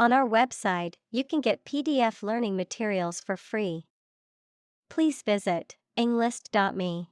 On our website, you can get PDF learning materials for free. Please visit englist.me.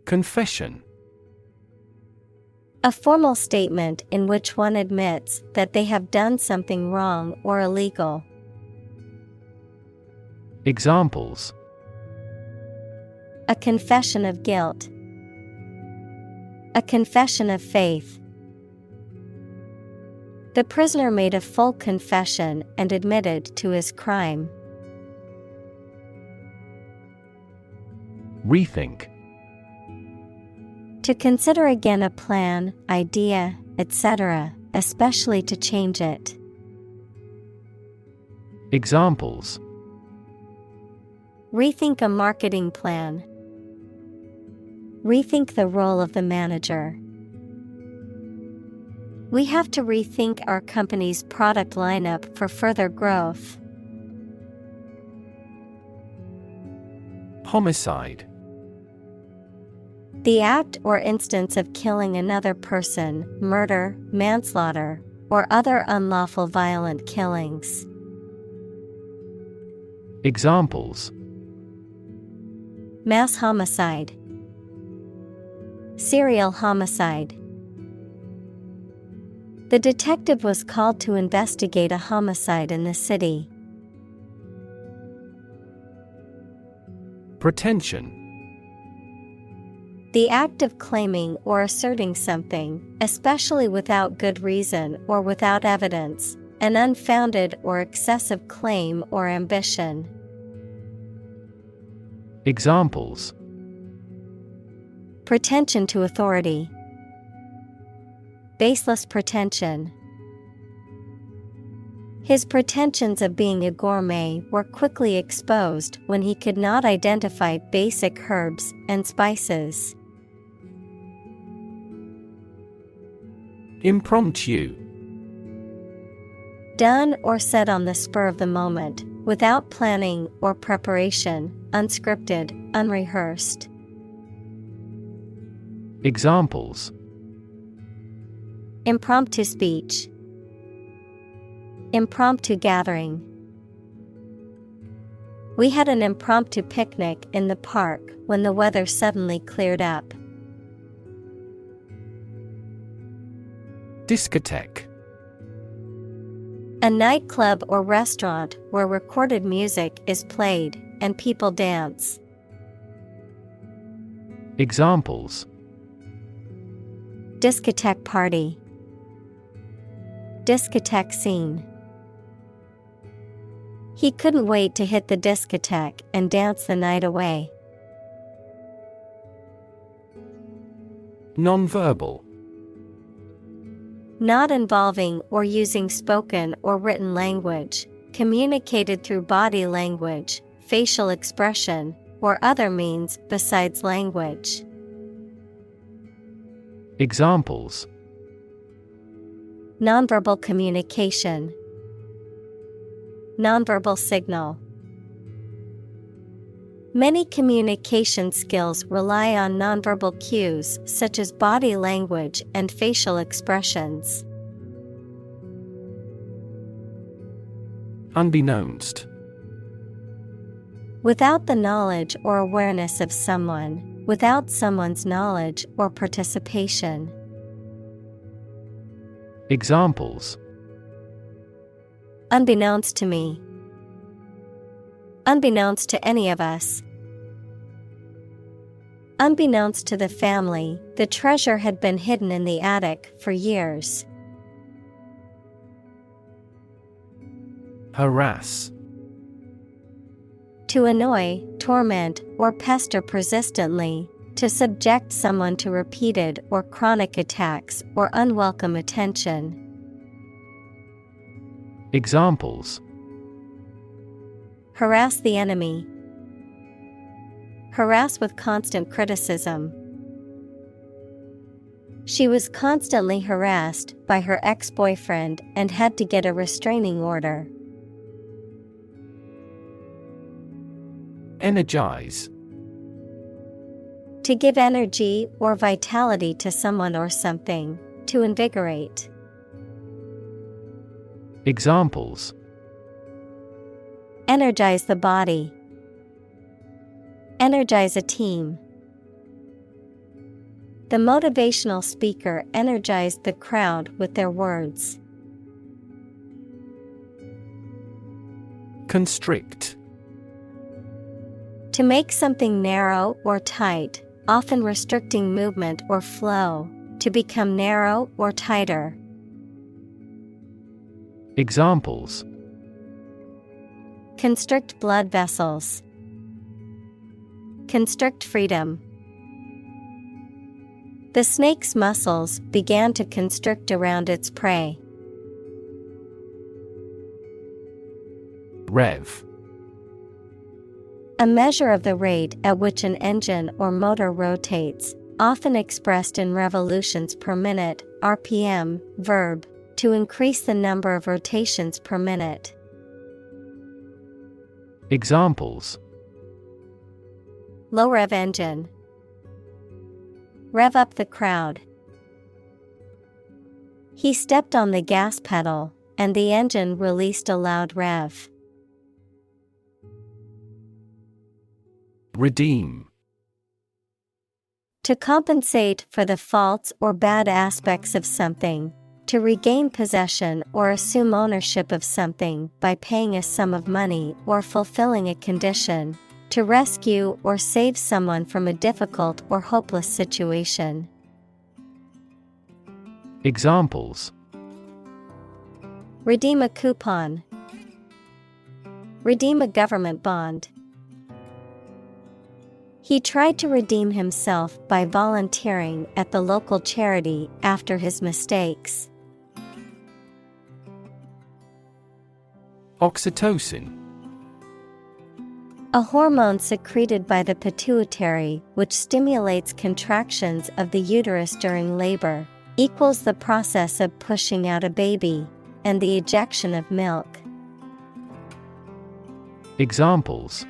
Confession. A formal statement in which one admits that they have done something wrong or illegal. Examples: A confession of guilt. A confession of faith. The prisoner made a full confession and admitted to his crime. Rethink. To consider again a plan, idea, etc., especially to change it. Examples: Rethink a marketing plan. Rethink the role of the manager. We have to rethink our company's product lineup for further growth. Homicide. The act or instance of killing another person, murder, manslaughter, or other unlawful violent killings. Examples: Mass homicide. Serial homicide. The detective was called to investigate a homicide in the city. Pretension. The act of claiming or asserting something, especially without good reason or without evidence, an unfounded or excessive claim or ambition. Examples: Pretension to authority. Baseless pretension. His pretensions of being a gourmet were quickly exposed when he could not identify basic herbs and spices. Impromptu. Done or said on the spur of the moment, without planning or preparation, unscripted, unrehearsed. Examples: Impromptu speech. Impromptu gathering. We had an impromptu picnic in the park when the weather suddenly cleared up. Discotheque. A nightclub or restaurant where recorded music is played and people dance. Examples: Discotheque party. Discotheque scene. He couldn't wait to hit the discotheque and dance the night away. Nonverbal. Not involving or using spoken or written language, communicated through body language, facial expression, or other means besides language. Examples: Nonverbal communication. Nonverbal signal. Many communication skills rely on nonverbal cues such as body language and facial expressions. Unbeknownst. Without the knowledge or awareness of someone, without someone's knowledge or participation. Examples: Unbeknownst to me. Unbeknownst to any of us. Unbeknownst to the family, the treasure had been hidden in the attic for years. Harass. To annoy, torment, or pester persistently, to subject someone to repeated or chronic attacks or unwelcome attention. Examples: Harass the enemy. Harass with constant criticism. She was constantly harassed by her ex-boyfriend and had to get a restraining order. Energize. To give energy or vitality to someone or something, to invigorate. Examples: energize the body, energize a team. The motivational speaker energized the crowd with their words. Constrict. To make something narrow or tight, often restricting movement or flow, to become narrow or tighter. Examples: Constrict blood vessels. Constrict freedom. The snake's muscles began to constrict around its prey. Rev. A measure of the rate at which an engine or motor rotates, often expressed in revolutions per minute, RPM, verb, to increase the number of rotations per minute. Examples: Low rev engine. Rev up the crowd. He stepped on the gas pedal, and the engine released a loud rev. Redeem. To compensate for the faults or bad aspects of something, to regain possession or assume ownership of something by paying a sum of money or fulfilling a condition, to rescue or save someone from a difficult or hopeless situation. Examples: Redeem a coupon. Redeem a government bond. He tried to redeem himself by volunteering at the local charity after his mistakes. Oxytocin. A hormone secreted by the pituitary which stimulates contractions of the uterus during labor, equals the process of pushing out a baby, and the ejection of milk. Examples: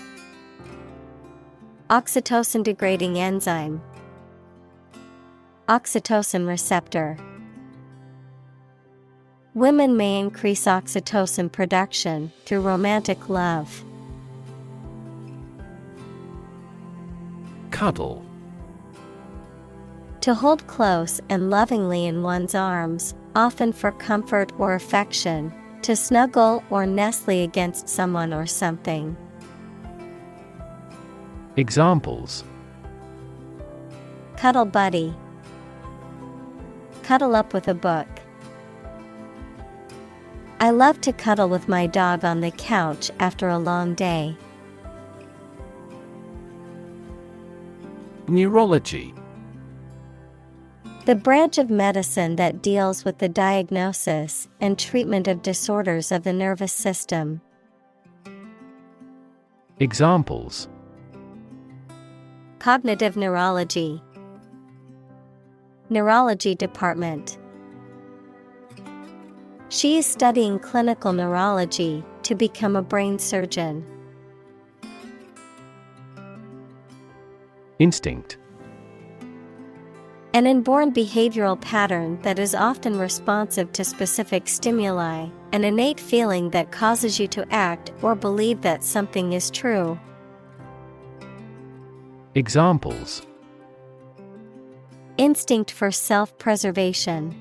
Oxytocin degrading enzyme. Oxytocin receptor. Women may increase oxytocin production through romantic love. Cuddle. To hold close and lovingly in one's arms, often for comfort or affection, to snuggle or nestle against someone or something. Examples: Cuddle buddy. Cuddle up with a book. I love to cuddle with my dog on the couch after a long day. Neurology. The branch of medicine that deals with the diagnosis and treatment of disorders of the nervous system. Examples: Cognitive neurology. Neurology department. She is studying clinical neurology to become a brain surgeon. Instinct. An inborn behavioral pattern that is often responsive to specific stimuli, an innate feeling that causes you to act or believe that something is true. Examples: Instinct for self-preservation.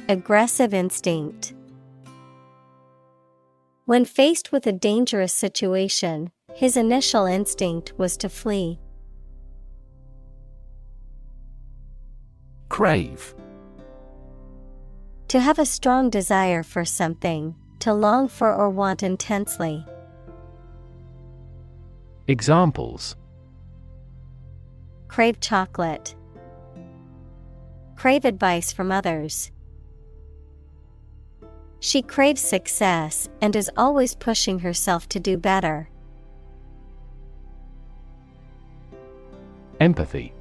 Aggressive instinct. When faced with a dangerous situation, his initial instinct was to flee. Crave. To have a strong desire for something, to long for or want intensely. Examples: Crave chocolate. Crave advice from others. She craves success and is always pushing herself to do better. Empathy.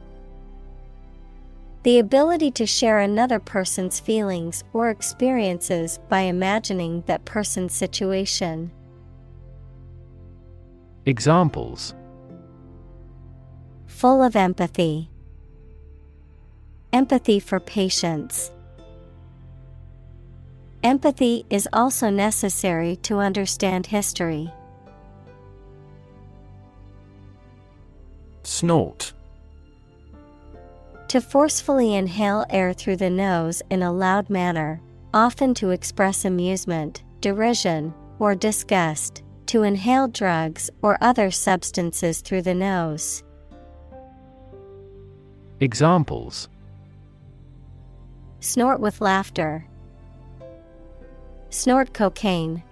The ability to share another person's feelings or experiences by imagining that person's situation. Examples: Full of empathy. Empathy for patients. Empathy is also necessary to understand history. Snort. To forcefully inhale air through the nose in a loud manner, often to express amusement, derision, or disgust. To inhale drugs or other substances through the nose. Examples: Snort with laughter. Snort cocaine.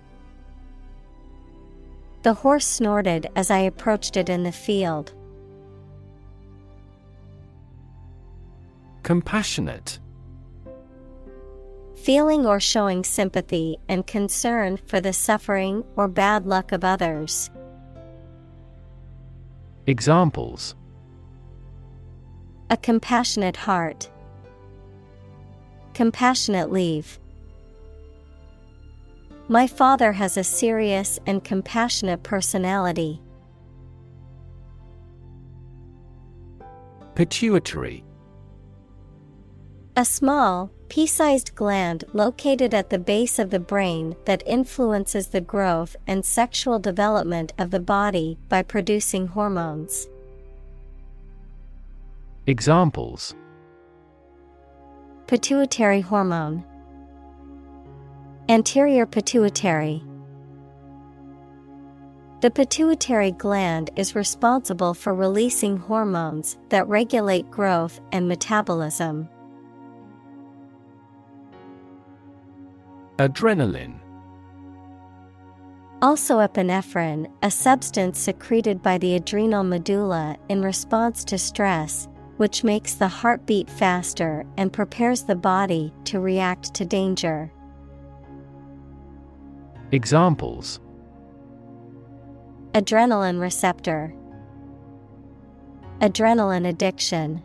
The horse snorted as I approached it in the field. Compassionate. Feeling or showing sympathy and concern for the suffering or bad luck of others. Examples: A compassionate heart. Compassionate leave. My father has a serious and compassionate personality. Pituitary. A small, pea-sized gland located at the base of the brain that influences the growth and sexual development of the body by producing hormones. Examples: Pituitary hormone. Anterior pituitary. The pituitary gland is responsible for releasing hormones that regulate growth and metabolism. Adrenaline. Also epinephrine, a substance secreted by the adrenal medulla in response to stress, which makes the heart beat faster and prepares the body to react to danger. Examples: Adrenaline receptor. Adrenaline addiction.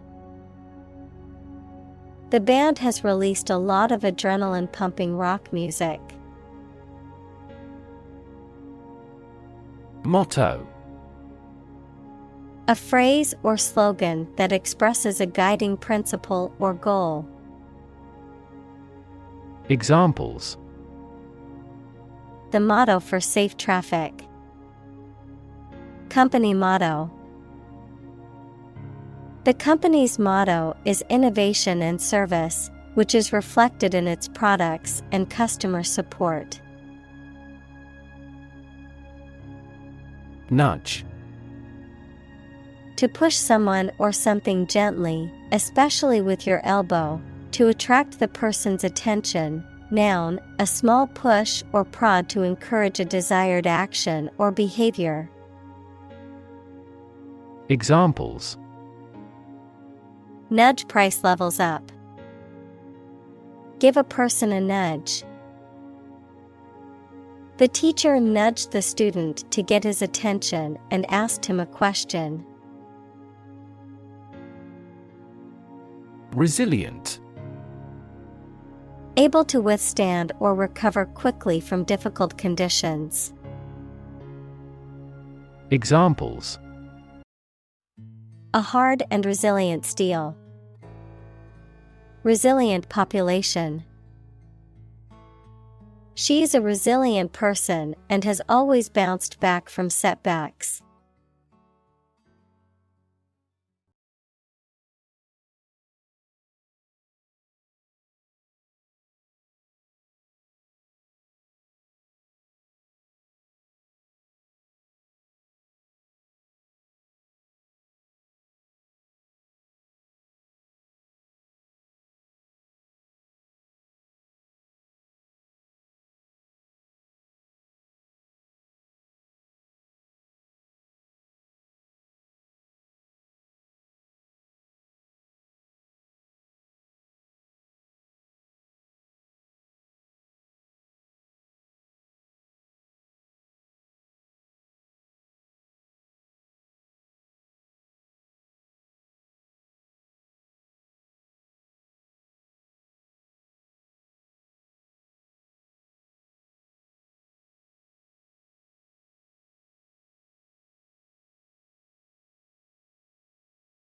The band has released a lot of adrenaline-pumping rock music. Motto. A phrase or slogan that expresses a guiding principle or goal. Examples: The motto for safe traffic. Company motto. The company's motto is innovation and service, which is reflected in its products and customer support. Nudge. To push someone or something gently, especially with your elbow, to attract the person's attention. Noun, a small push or prod to encourage a desired action or behavior. Examples: Nudge price levels up. Give a person a nudge. The teacher nudged the student to get his attention and asked him a question. Resilient. Able to withstand or recover quickly from difficult conditions. Examples: A hard and resilient steel. Resilient population. She is a resilient person and has always bounced back from setbacks.